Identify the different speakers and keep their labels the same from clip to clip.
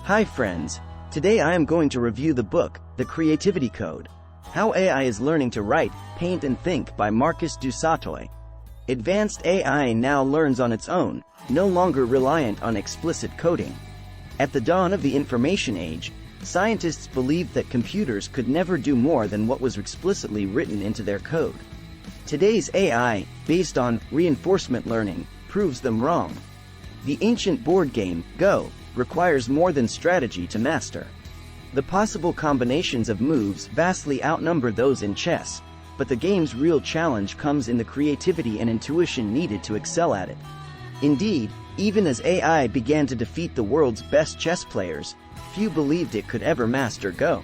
Speaker 1: Hi friends, today I am going to review the book, The Creativity Code. How AI is Learning to Write, Paint and Think by Marcus du Sautoy. Advanced AI now learns on its own, no longer reliant on explicit coding. At the dawn of the information age, scientists believed that computers could never do more than what was explicitly written into their code. Today's AI, based on reinforcement learning, proves them wrong. The ancient board game, Go, requires more than strategy to master. The possible combinations of moves vastly outnumber those in chess, but the game's real challenge comes in the creativity and intuition needed to excel at it. Indeed, even as AI began to defeat the world's best chess players, few believed it could ever master Go.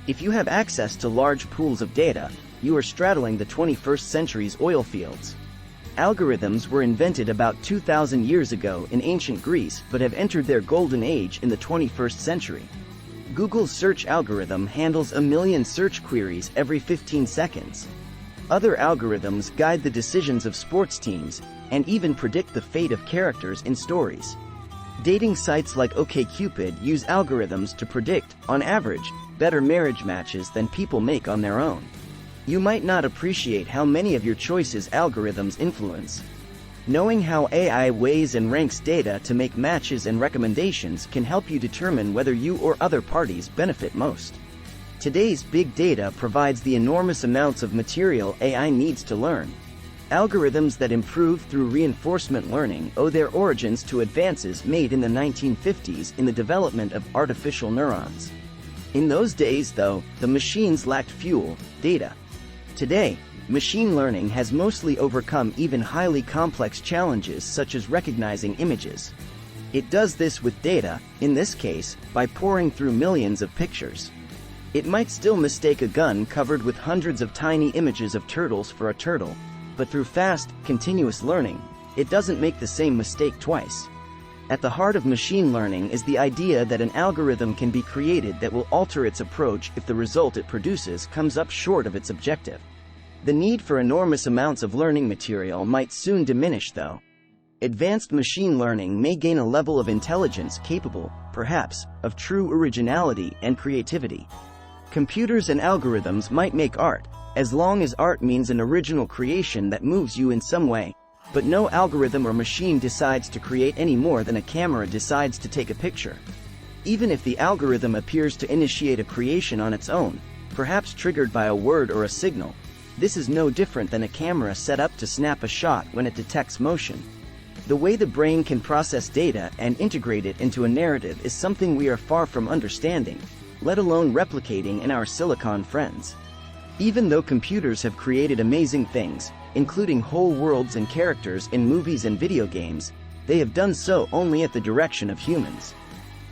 Speaker 1: If you have access to large pools of data, you are straddling the 21st century's oil fields. Algorithms were invented about 2,000 years ago in ancient Greece but have entered their golden age in the 21st century. Google's search algorithm handles 1 million search queries every 15 seconds. Other algorithms guide the decisions of sports teams and even predict the fate of characters in stories. Dating sites like OkCupid use algorithms to predict, on average, better marriage matches than people make on their own. You might not appreciate how many of your choices algorithms influence. Knowing how AI weighs and ranks data to make matches and recommendations can help you determine whether you or other parties benefit most. Today's big data provides the enormous amounts of material AI needs to learn. Algorithms that improve through reinforcement learning owe their origins to advances made in the 1950s in the development of artificial neurons. In those days, though, the machines lacked fuel, data. Today, machine learning has mostly overcome even highly complex challenges such as recognizing images. It does this with data, in this case, by poring through millions of pictures. It might still mistake a gun covered with hundreds of tiny images of turtles for a turtle, but through fast, continuous learning, it doesn't make the same mistake twice. At the heart of machine learning is the idea that an algorithm can be created that will alter its approach if the result it produces comes up short of its objective. The need for enormous amounts of learning material might soon diminish, though. Advanced machine learning may gain a level of intelligence capable, perhaps, of true originality and creativity. Computers and algorithms might make art, as long as art means an original creation that moves you in some way. But no algorithm or machine decides to create any more than a camera decides to take a picture. Even if the algorithm appears to initiate a creation on its own, perhaps triggered by a word or a signal, this is no different than a camera set up to snap a shot when it detects motion. The way the brain can process data and integrate it into a narrative is something we are far from understanding, let alone replicating in our silicon friends. Even though computers have created amazing things, including whole worlds and characters in movies and video games, they have done so only at the direction of humans.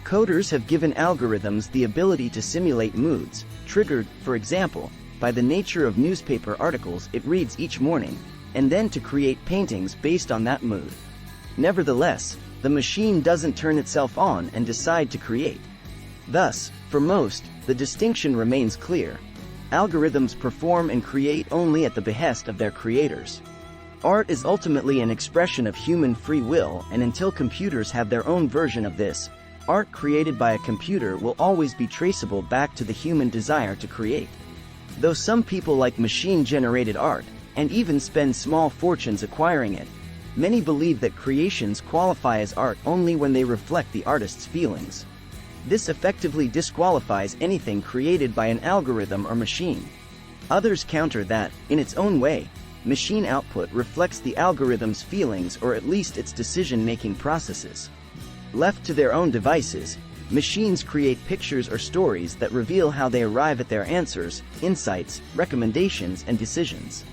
Speaker 1: Coders have given algorithms the ability to simulate moods, triggered, for example, by the nature of newspaper articles it reads each morning, and then to create paintings based on that mood. Nevertheless, the machine doesn't turn itself on and decide to create. Thus, for most, the distinction remains clear. Algorithms perform and create only at the behest of their creators. Art is ultimately an expression of human free will, and until computers have their own version of this, art created by a computer will always be traceable back to the human desire to create. Though some people like machine-generated art, and even spend small fortunes acquiring it, many believe that creations qualify as art only when they reflect the artist's feelings. This effectively disqualifies anything created by an algorithm or machine. Others counter that, in its own way, machine output reflects the algorithm's feelings or at least its decision-making processes. Left to their own devices, machines create pictures or stories that reveal how they arrive at their answers, insights, recommendations, and decisions.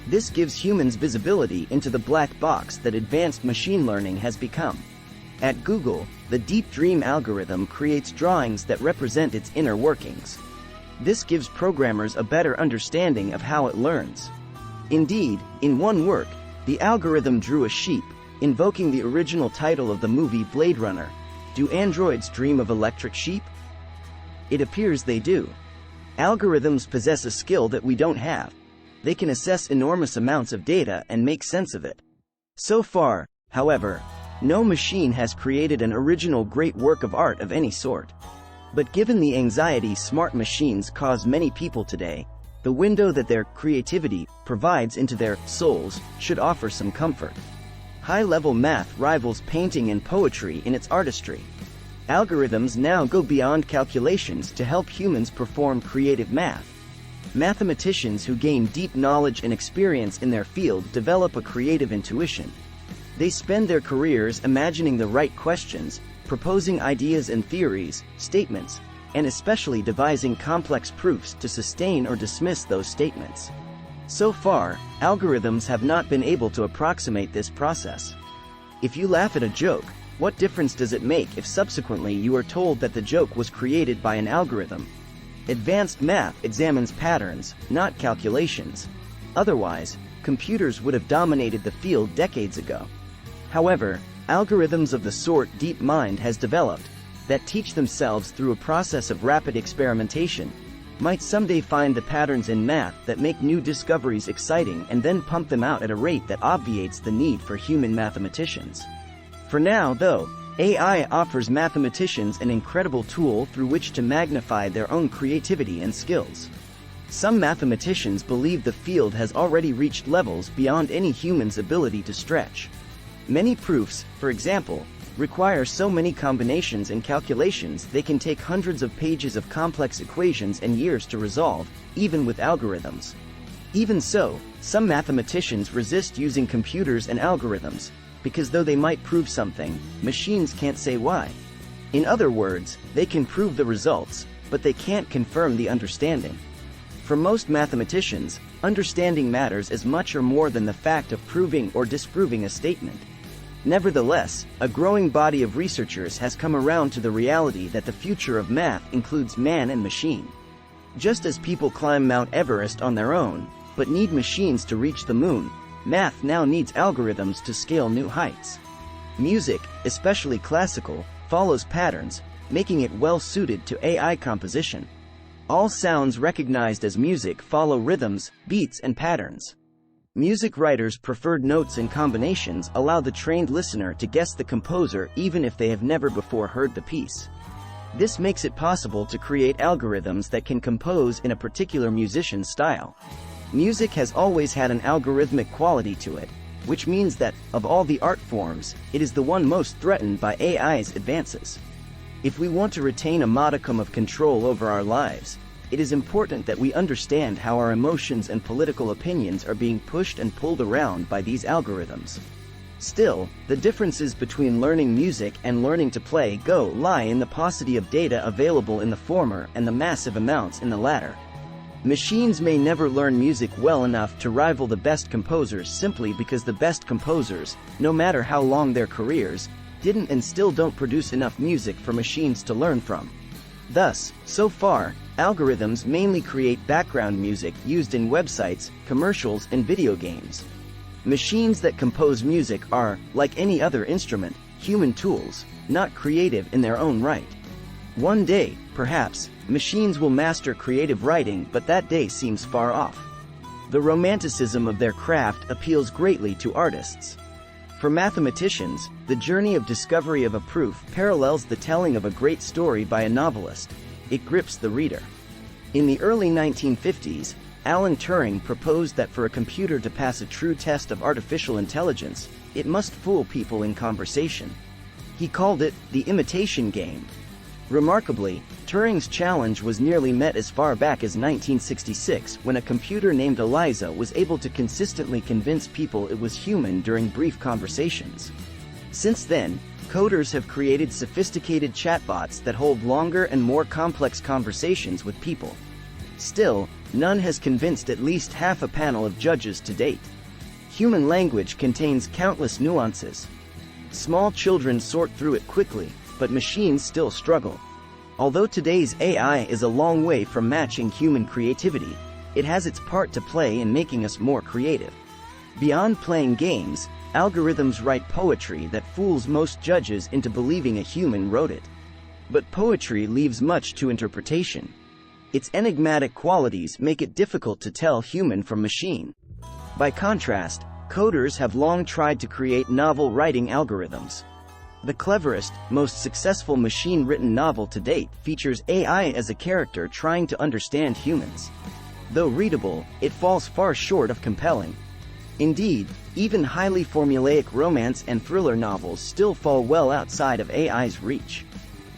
Speaker 1: This gives humans visibility into the black box that advanced machine learning has become. At Google, the Deep Dream algorithm creates drawings that represent its inner workings. This gives programmers a better understanding of how it learns. Indeed, in one work, the algorithm drew a sheep, invoking the original title of the movie Blade Runner. Do androids dream of electric sheep? It appears they do. Algorithms possess a skill that we don't have. They can assess enormous amounts of data and make sense of it. So far, however, No machine has created an original great work of art of any sort. But given the anxiety smart machines cause many people today, the window that their creativity provides into their souls should offer some comfort. High-level math rivals painting and poetry in its artistry. Algorithms now go beyond calculations to help humans perform creative math. Mathematicians who gain deep knowledge and experience in their field develop a creative intuition. They spend their careers imagining the right questions, proposing ideas and theories, statements, and especially devising complex proofs to sustain or dismiss those statements. So far, algorithms have not been able to approximate this process. If you laugh at a joke, what difference does it make if subsequently you are told that the joke was created by an algorithm? Advanced math examines patterns, not calculations. Otherwise, computers would have dominated the field decades ago. However, algorithms of the sort DeepMind has developed, that teach themselves through a process of rapid experimentation, might someday find the patterns in math that make new discoveries exciting and then pump them out at a rate that obviates the need for human mathematicians. For now, though, AI offers mathematicians an incredible tool through which to magnify their own creativity and skills. Some mathematicians believe the field has already reached levels beyond any human's ability to stretch. Many proofs, for example, require so many combinations and calculations they can take hundreds of pages of complex equations and years to resolve, even with algorithms. Even so, some mathematicians resist using computers and algorithms, because though they might prove something, machines can't say why. In other words, they can prove the results, but they can't confirm the understanding. For most mathematicians, understanding matters as much or more than the fact of proving or disproving a statement. Nevertheless, a growing body of researchers has come around to the reality that the future of math includes man and machine. Just as people climb Mount Everest on their own, but need machines to reach the moon, math now needs algorithms to scale new heights. Music, especially classical, follows patterns, making it well suited to AI composition. All sounds recognized as music follow rhythms, beats, and patterns. Music writers' preferred notes and combinations allow the trained listener to guess the composer even if they have never before heard the piece. This makes it possible to create algorithms that can compose in a particular musician's style. Music has always had an algorithmic quality to it, which means that, of all the art forms, it is the one most threatened by AI's advances. If we want to retain a modicum of control over our lives, it is important that we understand how our emotions and political opinions are being pushed and pulled around by these algorithms. Still, the differences between learning music and learning to play Go lie in the paucity of data available in the former and the massive amounts in the latter. Machines may never learn music well enough to rival the best composers simply because the best composers, no matter how long their careers, didn't and still don't produce enough music for machines to learn from. Thus, so far, algorithms mainly create background music used in websites, commercials, and video games. Machines that compose music are, like any other instrument, human tools, not creative in their own right. One day, perhaps, machines will master creative writing, but that day seems far off. The romanticism of their craft appeals greatly to artists. For mathematicians, the journey of discovery of a proof parallels the telling of a great story by a novelist. It grips the reader. In the early 1950s, Alan Turing proposed that for a computer to pass a true test of artificial intelligence, it must fool people in conversation. He called it the imitation game. Remarkably, Turing's challenge was nearly met as far back as 1966 when a computer named Eliza was able to consistently convince people it was human during brief conversations. Since then, coders have created sophisticated chatbots that hold longer and more complex conversations with people. Still, none has convinced at least half a panel of judges to date. Human language contains countless nuances. Small children sort through it quickly, but machines still struggle. Although today's AI is a long way from matching human creativity, it has its part to play in making us more creative. Beyond playing games, algorithms write poetry that fools most judges into believing a human wrote it. But poetry leaves much to interpretation. Its enigmatic qualities make it difficult to tell human from machine. By contrast, Coders have long tried to create novel writing algorithms. The cleverest, most successful machine-written novel to date features AI as a character trying to understand humans. Though readable, it falls far short of compelling. Indeed, even highly formulaic romance and thriller novels still fall well outside of AI's reach.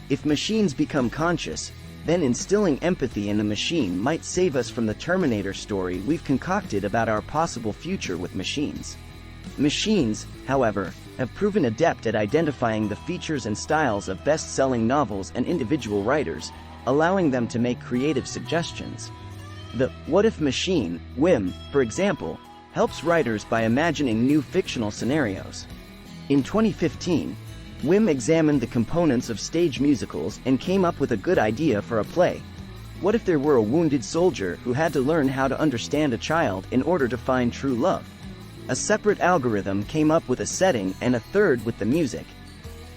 Speaker 1: If machines become conscious, then instilling empathy in the machine might save us from the Terminator story we've concocted about our possible future with machines. Machines, however, have proven adept at identifying the features and styles of best-selling novels and individual writers, allowing them to make creative suggestions. The "what if" machine, WIM, for example, helps writers by imagining new fictional scenarios. In 2015, WIM examined the components of stage musicals and came up with a good idea for a play. What if there were a wounded soldier who had to learn how to understand a child in order to find true love? A separate algorithm came up with a setting and a third with the music.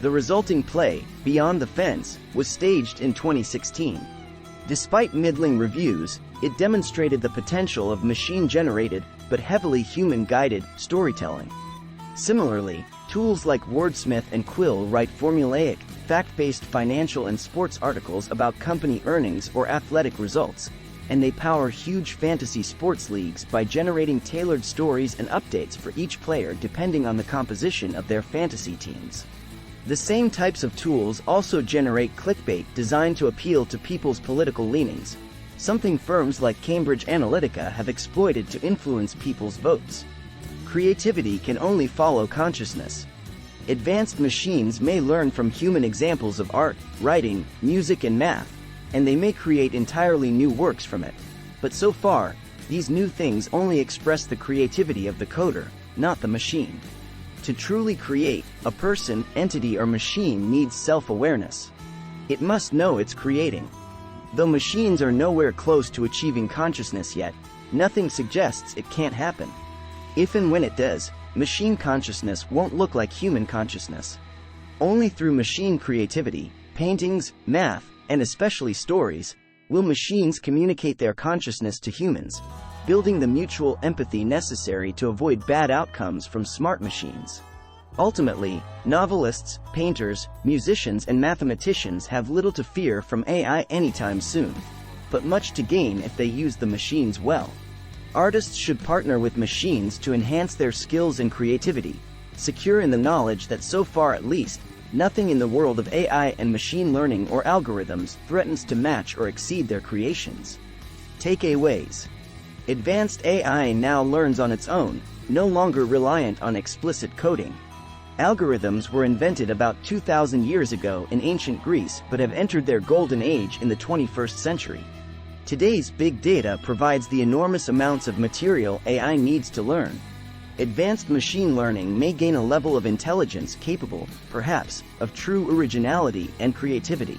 Speaker 1: The resulting play, Beyond the Fence, was staged in 2016. Despite middling reviews, it demonstrated the potential of machine-generated, but heavily human-guided, storytelling. Similarly, tools like Wordsmith and Quill write formulaic, fact-based financial and sports articles about company earnings or athletic results, and they power huge fantasy sports leagues by generating tailored stories and updates for each player depending on the composition of their fantasy teams. The same types of tools also generate clickbait designed to appeal to people's political leanings, something firms like Cambridge Analytica have exploited to influence people's votes. Creativity can only follow consciousness. Advanced machines may learn from human examples of art, writing, music and math, and they may create entirely new works from it. But so far, these new things only express the creativity of the coder, not the machine. To truly create, a person, entity or machine needs self-awareness. It must know it's creating. Though machines are nowhere close to achieving consciousness yet, nothing suggests it can't happen. If and when it does, machine consciousness won't look like human consciousness. Only through machine creativity, paintings, math, and especially stories, will machines communicate their consciousness to humans, building the mutual empathy necessary to avoid bad outcomes from smart machines. Ultimately, novelists, painters, musicians and mathematicians have little to fear from AI anytime soon, but much to gain if they use the machines well. Artists should partner with machines to enhance their skills and creativity, secure in the knowledge that so far at least, nothing in the world of AI and machine learning or algorithms threatens to match or exceed their creations. Takeaways. Advanced AI now learns on its own, no longer reliant on explicit coding. Algorithms were invented about 2,000 years ago in ancient Greece but have entered their golden age in the 21st century. Today's big data provides the enormous amounts of material AI needs to learn. Advanced machine learning may gain a level of intelligence capable, perhaps, of true originality and creativity.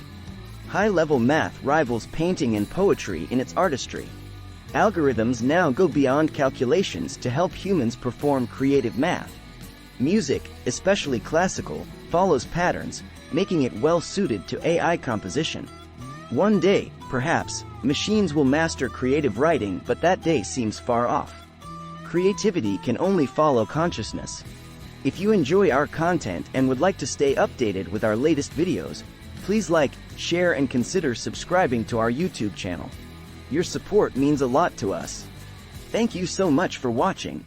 Speaker 1: High-level math rivals painting and poetry in its artistry. Algorithms now go beyond calculations to help humans perform creative math. Music, especially classical, follows patterns, making it well-suited to AI composition. One day, perhaps, machines will master creative writing, but that day seems far off. Creativity can only follow consciousness. If you enjoy our content and would like to stay updated with our latest videos, please like, share and consider subscribing to our YouTube channel. Your support means a lot to us. Thank you so much for watching.